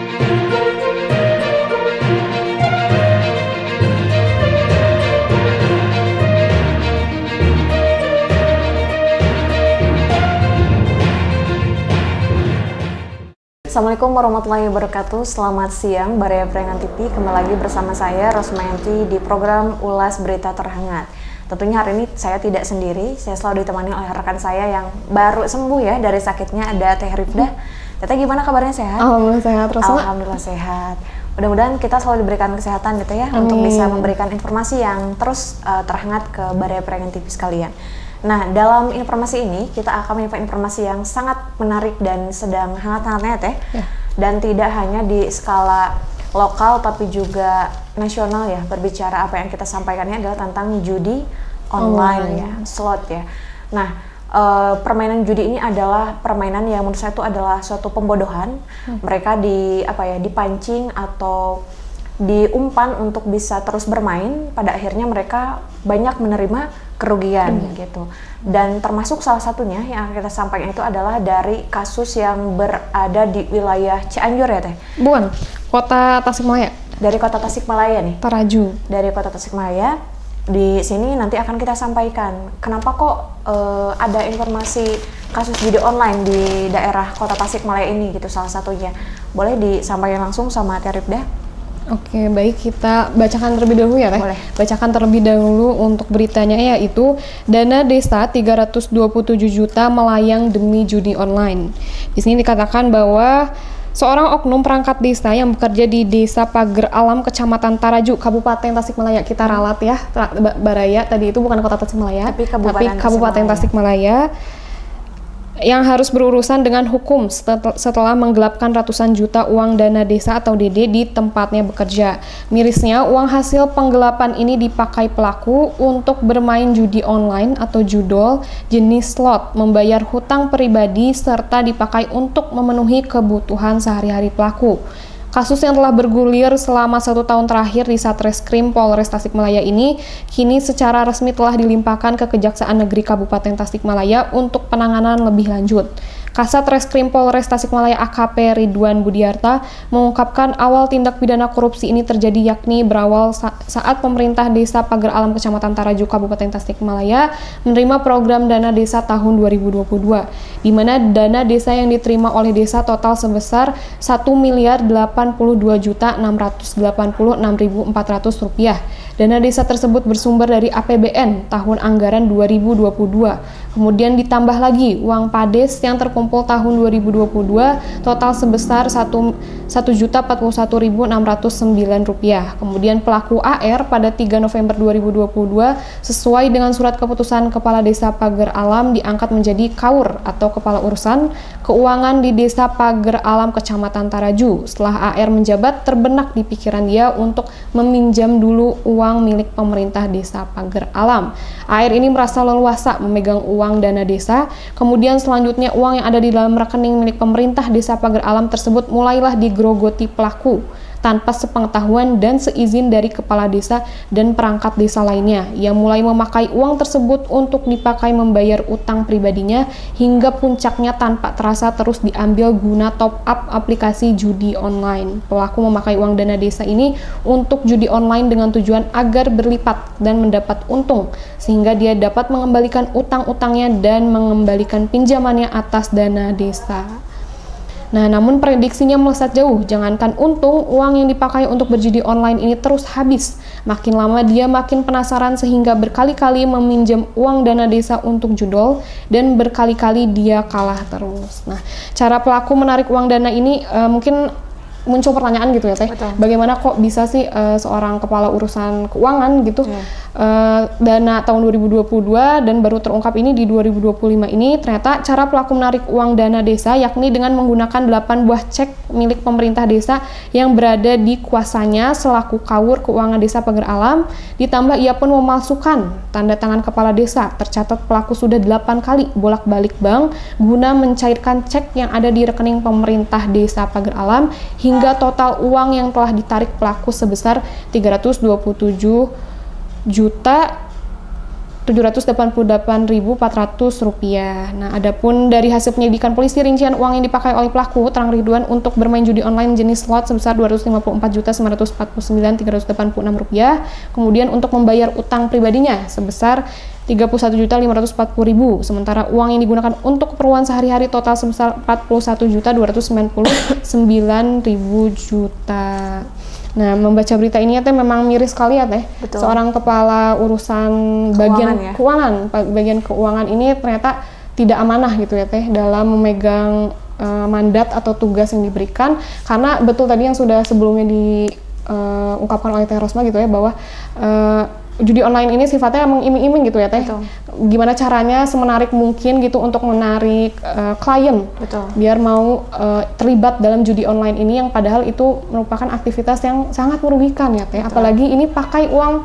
Assalamualaikum warahmatullahi wabarakatuh. Selamat siang, Baraya Peringan TV. Kembali lagi bersama saya Rosmayanti di program Ulas Berita Terhangat. Tentunya hari ini saya tidak sendiri. Saya selalu ditemani oleh rekan saya yang baru sembuh ya dari sakitnya, ada Teh Rifda. Teteh, gimana kabarnya, sehat? Alhamdulillah sehat, Rasul. Alhamdulillah sehat. Mudah-mudahan kita selalu diberikan kesehatan gitu ya. Amin. Untuk bisa memberikan informasi yang terus terhangat ke Baraya Peringan TV sekalian. Nah, dalam informasi ini kita akan menyampaikan informasi yang sangat menarik dan sedang hangat-hangatnya Teh. Ya. Dan tidak hanya di skala lokal tapi juga nasional ya. Berbicara apa yang kita sampaikannya adalah tentang judi online ya, slot ya. Nah, permainan judi ini adalah permainan yang menurut saya itu adalah suatu pembodohan. Mereka dipancing atau diumpan untuk bisa terus bermain, pada akhirnya mereka banyak menerima kerugian gitu. Dan termasuk salah satunya yang kita sampaikan itu adalah dari kasus yang berada di wilayah Cianjur ya Teh? Bukan, kota Tasikmalaya. Dari kota Tasikmalaya nih? Taraju. Dari kota Tasikmalaya. Di sini nanti akan kita sampaikan kenapa kok ada informasi kasus judi online di daerah kota Tasikmalaya ini gitu salah satunya. Boleh disampaikan langsung sama Teh Rifda? Oke, baik, kita bacakan terlebih dahulu ya Teh. Boleh. Bacakan terlebih dahulu untuk beritanya, yaitu dana desa 327 juta melayang demi judi online. Di sini dikatakan bahwa seorang oknum perangkat desa yang bekerja di Desa Pager Alam, Kecamatan Taraju, Kabupaten Tasikmalaya, kita ralat ya, Baraya, tadi itu bukan kota Tasikmalaya, tapi Kabupaten Tasikmalaya, yang harus berurusan dengan hukum setelah menggelapkan ratusan juta uang dana desa atau DD di tempatnya bekerja. Mirisnya, uang hasil penggelapan ini dipakai pelaku untuk bermain judi online atau judol jenis slot, membayar hutang pribadi, serta dipakai untuk memenuhi kebutuhan sehari-hari pelaku. Kasus yang telah bergulir selama 1 tahun terakhir di Satreskrim Polres Tasikmalaya ini kini secara resmi telah dilimpahkan ke Kejaksaan Negeri Kabupaten Tasikmalaya untuk penanganan lebih lanjut. Kasat Reskrim Polres Tasikmalaya AKP Ridwan Budiarta mengungkapkan awal tindak pidana korupsi ini terjadi yakni berawal saat pemerintah Desa Pager Alam Kecamatan Taraju Kabupaten Tasikmalaya menerima program dana desa tahun 2022, di mana dana desa yang diterima oleh desa total sebesar Rp1.082.686.400. Dana desa tersebut bersumber dari APBN tahun anggaran 2022. Kemudian ditambah lagi uang PADES yang terkumpul tahun 2022 total sebesar Rp1.041.609. Kemudian pelaku AR pada 3 November 2022 sesuai dengan surat keputusan Kepala Desa Pager Alam diangkat menjadi KAUR atau Kepala Urusan Keuangan di Desa Pager Alam Kecamatan Taraju. Setelah AR menjabat, terbenak di pikiran dia untuk meminjam dulu uang milik pemerintah Desa Pager Alam. AR ini merasa leluasa memegang uang dana desa, kemudian selanjutnya uang yang ada di dalam rekening milik pemerintah Desa Pager Alam tersebut mulailah digerogoti pelaku tanpa sepengetahuan dan seizin dari kepala desa dan perangkat desa lainnya. Ia mulai memakai uang tersebut untuk dipakai membayar utang pribadinya hingga puncaknya tanpa terasa terus diambil guna top up aplikasi judi online. Pelaku memakai uang dana desa ini untuk judi online dengan tujuan agar berlipat dan mendapat untung, sehingga dia dapat mengembalikan utang-utangnya dan mengembalikan pinjamannya atas dana desa. Nah, namun prediksinya melesat jauh. Jangankan untung, uang yang dipakai untuk berjudi online ini terus habis. Makin lama dia makin penasaran sehingga berkali-kali meminjam uang dana desa untuk judol dan berkali-kali dia kalah terus. Nah, cara pelaku menarik uang dana ini mungkin muncul pertanyaan gitu ya Teh. Betul. Bagaimana kok bisa sih seorang kepala urusan keuangan gitu dana tahun 2022 dan baru terungkap ini di 2025 ini, ternyata cara pelaku menarik uang dana desa yakni dengan menggunakan 8 buah cek milik pemerintah desa yang berada di kuasanya selaku KAUR Keuangan Desa Pager Alam, ditambah ia pun memalsukan tanda tangan kepala desa. Tercatat pelaku sudah 8 kali bolak-balik bank guna mencairkan cek yang ada di rekening pemerintah Desa Pager Alam hingga total uang yang telah ditarik pelaku sebesar 327 juta Rp788.400. Nah, adapun dari hasil penyelidikan polisi, rincian uang yang dipakai oleh pelaku Terang Ridwan untuk bermain judi online jenis slot sebesar Rp254.949.386. Kemudian untuk membayar utang pribadinya sebesar Rp31.540.000. Sementara uang yang digunakan untuk keperluan sehari-hari total sebesar Rp41.299.000. Nah, membaca berita ini ya Teh memang miris sekali ya Teh. Betul. Seorang kepala urusan bagian bagian keuangan ini ternyata tidak amanah gitu ya Teh dalam memegang mandat atau tugas yang diberikan, karena betul tadi yang sudah sebelumnya diungkapkan oleh Teh Rosma gitu ya, bahwa judi online ini sifatnya mengiming-iming gitu ya Teh. Betul. Gimana caranya semenarik mungkin gitu untuk menarik klien. Betul. Biar mau terlibat dalam judi online ini, yang padahal itu merupakan aktivitas yang sangat merugikan ya Teh. Apalagi ini pakai uang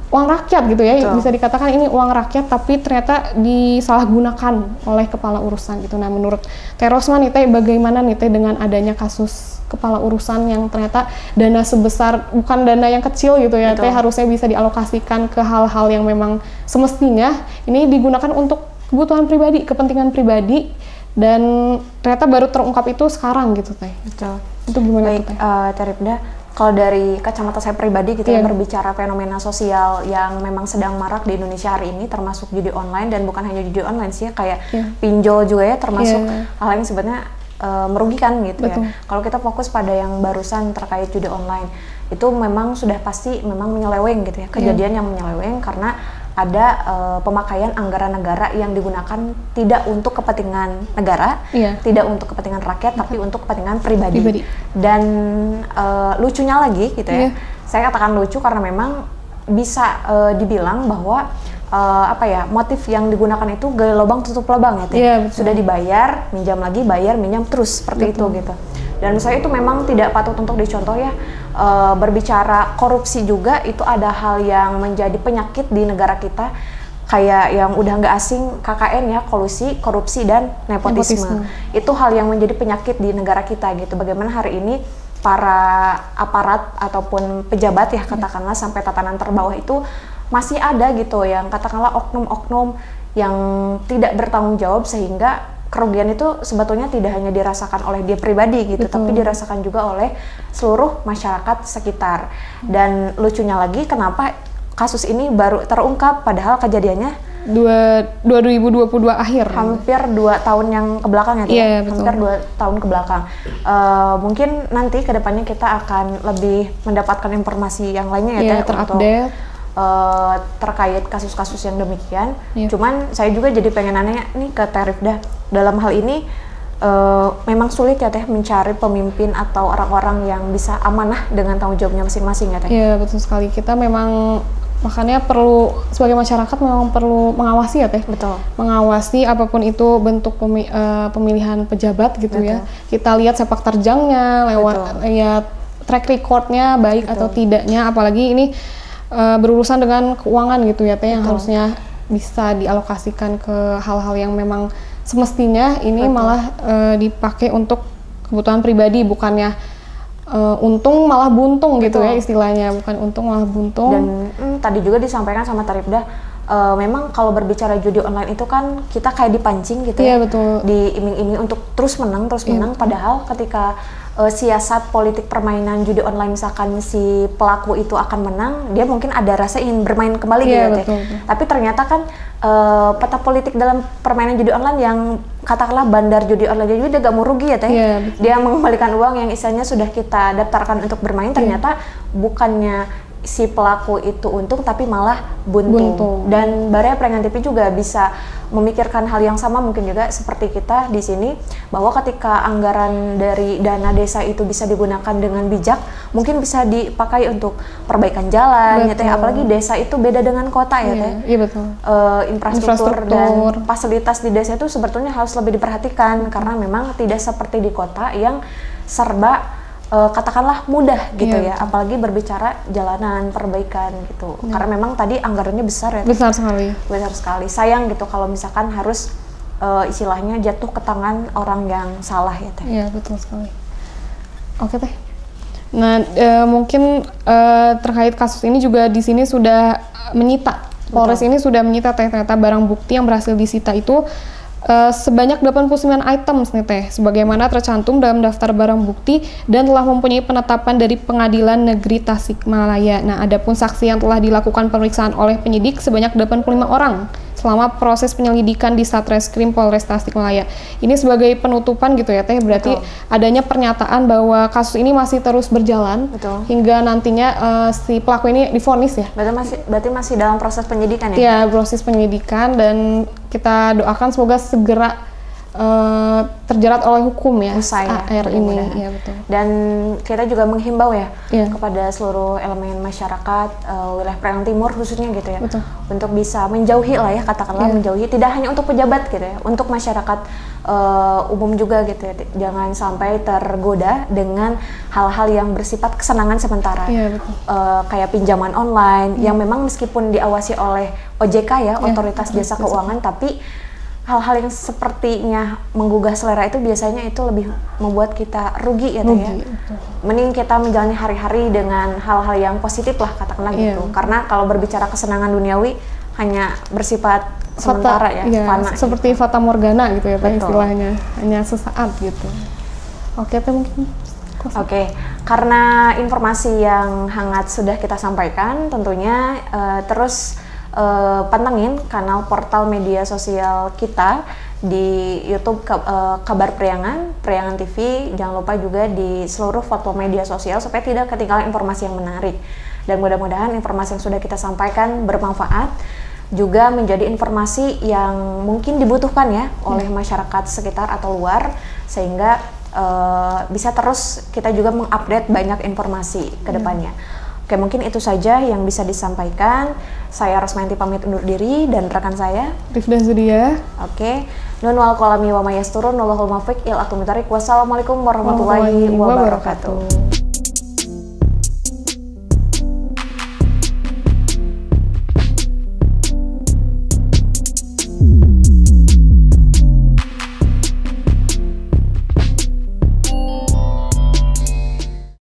rakyat gitu ya. Betul. Bisa dikatakan ini uang rakyat tapi ternyata disalahgunakan oleh kepala urusan gitu. Nah, menurut Teh Rosma nih Teh, bagaimana nih Teh dengan adanya kasus kepala urusan yang ternyata dana sebesar, bukan dana yang kecil gitu ya Teh, harusnya bisa dialokasikan ke hal-hal yang memang semestinya ini digunakan untuk kebutuhan pribadi, kepentingan pribadi, dan ternyata baru terungkap itu sekarang gitu Teh. Betul. Itu gimana Baik, tuh Teh? Teh Rifda, kalau dari kacamata saya pribadi gitu ya, berbicara fenomena sosial yang memang sedang marak di Indonesia hari ini, termasuk judi online, dan bukan hanya judi online sih ya, kayak pinjol juga ya, termasuk hal yang sebenarnya merugikan gitu. Betul. Ya. Kalau kita fokus pada yang barusan terkait judi online, itu memang sudah pasti memang menyeleweng gitu ya, kejadian yang menyeleweng karena ada pemakaian anggaran negara yang digunakan tidak untuk kepentingan negara, tidak untuk kepentingan rakyat, tapi untuk kepentingan pribadi. Dan lucunya lagi gitu ya, saya katakan lucu karena memang bisa dibilang bahwa motif yang digunakan itu gali lubang tutup lubang ya, sudah dibayar, minjam lagi, bayar, minjam terus seperti itu gitu. Dan menurut saya itu memang tidak patut untuk dicontoh ya. Berbicara korupsi juga itu ada hal yang menjadi penyakit di negara kita, kayak yang udah nggak asing, KKN ya, kolusi, korupsi, dan nepotisme. Itu hal yang menjadi penyakit di negara kita gitu. Bagaimana hari ini para aparat ataupun pejabat ya katakanlah sampai tatanan terbawah itu masih ada gitu yang katakanlah oknum-oknum yang tidak bertanggung jawab, sehingga kerugian itu sebetulnya tidak hanya dirasakan oleh dia pribadi gitu, tapi dirasakan juga oleh seluruh masyarakat sekitar. Dan lucunya lagi, kenapa kasus ini baru terungkap padahal kejadiannya 2022 akhir, hampir 2 tahun yang kebelakang ya, hampir 2 tahun kebelakang. Mungkin nanti kedepannya kita akan lebih mendapatkan informasi yang lainnya ya, terupdate terkait kasus-kasus yang demikian. Cuman saya juga jadi pengen nanya nih ke Teh Rifda, dalam hal ini memang sulit ya Teh mencari pemimpin atau orang-orang yang bisa amanah dengan tanggung jawabnya masing-masing ya Teh? Iya, betul sekali. Kita memang makanya perlu sebagai masyarakat memang perlu mengawasi ya Teh. Betul. Mengawasi apapun itu bentuk pemilihan pejabat gitu ya. Kita lihat sepak terjangnya, lihat track recordnya baik atau tidaknya, apalagi ini berurusan dengan keuangan gitu ya Teh, yang harusnya bisa dialokasikan ke hal-hal yang memang semestinya ini malah dipakai untuk kebutuhan pribadi, bukannya untung malah buntung gitu ya istilahnya, bukan untung malah buntung. Dan tadi juga disampaikan sama Teh Rifda, memang kalau berbicara judi online itu kan kita kayak dipancing gitu ya, diiming-iming untuk terus menang, padahal ketika siasat politik permainan judi online misalkan si pelaku itu akan menang, dia mungkin ada rasa ingin bermain kembali gitu ya. Tapi ternyata kan peta politik dalam permainan judi online yang katakanlah bandar judi online jadi dia gak mau rugi ya Teh. Dia mengembalikan uang yang istilahnya sudah kita daftarkan untuk bermain, ternyata bukannya si pelaku itu untung tapi malah buntung. Dan Baraya Perengan TV juga bisa memikirkan hal yang sama mungkin juga seperti kita di sini, bahwa ketika anggaran dari dana desa itu bisa digunakan dengan bijak, mungkin bisa dipakai untuk perbaikan jalan ya Teh. Apalagi desa itu beda dengan kota ya Teh. Infrastruktur dan fasilitas di desa itu sebetulnya harus lebih diperhatikan, karena memang tidak seperti di kota yang serba katakanlah mudah gitu ya, apalagi berbicara jalanan, perbaikan gitu. Karena memang tadi anggarannya besar ya. Besar sekali. Sayang gitu kalau misalkan harus istilahnya jatuh ke tangan orang yang salah ya Teh. Iya, betul sekali. Oke Teh. Nah, mungkin terkait kasus ini juga di sini sudah menyita Polres ini sudah menyita ternyata barang bukti yang berhasil disita itu sebanyak 89 items nih Teh, sebagaimana tercantum dalam daftar barang bukti dan telah mempunyai penetapan dari Pengadilan Negeri Tasikmalaya. Nah, adapun saksi yang telah dilakukan pemeriksaan oleh penyidik sebanyak 85 orang selama proses penyelidikan di Satreskrim Polres Tasikmalaya. Ini sebagai penutupan gitu ya Teh, berarti adanya pernyataan bahwa kasus ini masih terus berjalan hingga nantinya si pelaku ini divonis ya. Berarti masih dalam proses penyidikan ya? Iya, proses penyidikan, dan kita doakan semoga segera terjerat oleh hukum ya, usai ya, AR ini. Ya, betul. Dan kita juga menghimbau ya kepada seluruh elemen masyarakat wilayah Priangan Timur khususnya gitu ya, untuk bisa menjauhi lah ya, katakanlah menjauhi, tidak hanya untuk pejabat gitu ya, untuk masyarakat umum juga gitu ya, jangan sampai tergoda dengan hal-hal yang bersifat kesenangan sementara, kayak pinjaman online yang memang meskipun diawasi oleh OJK ya, Otoritas Jasa Keuangan, tapi hal-hal yang sepertinya menggugah selera itu biasanya itu lebih membuat kita rugi ya, ya. Mending kita menjalani hari-hari dengan hal-hal yang positif lah, katakanlah gitu. Karena kalau berbicara kesenangan duniawi hanya bersifat sementara ya, fana. Seperti fata morgana gitu ya, istilahnya, hanya sesaat gitu. Oke, mungkin. Oke, karena informasi yang hangat sudah kita sampaikan, tentunya terus pantengin kanal portal media sosial kita di YouTube Kabar Priangan TV. Jangan lupa juga di seluruh foto media sosial supaya tidak ketinggalan informasi yang menarik. Dan mudah-mudahan informasi yang sudah kita sampaikan bermanfaat, juga menjadi informasi yang mungkin dibutuhkan ya oleh masyarakat sekitar atau luar, sehingga bisa terus kita juga mengupdate banyak informasi ke depannya. Oke, mungkin itu saja yang bisa disampaikan. Saya Rosmayanti pamit undur diri, dan rekan saya Rifda Zudia. Oke, nun wal qalami wa mayasturun, wallahul muwaffiq ila aqwamit thoriq. Wassalamualaikum warahmatullahi wabarakatuh.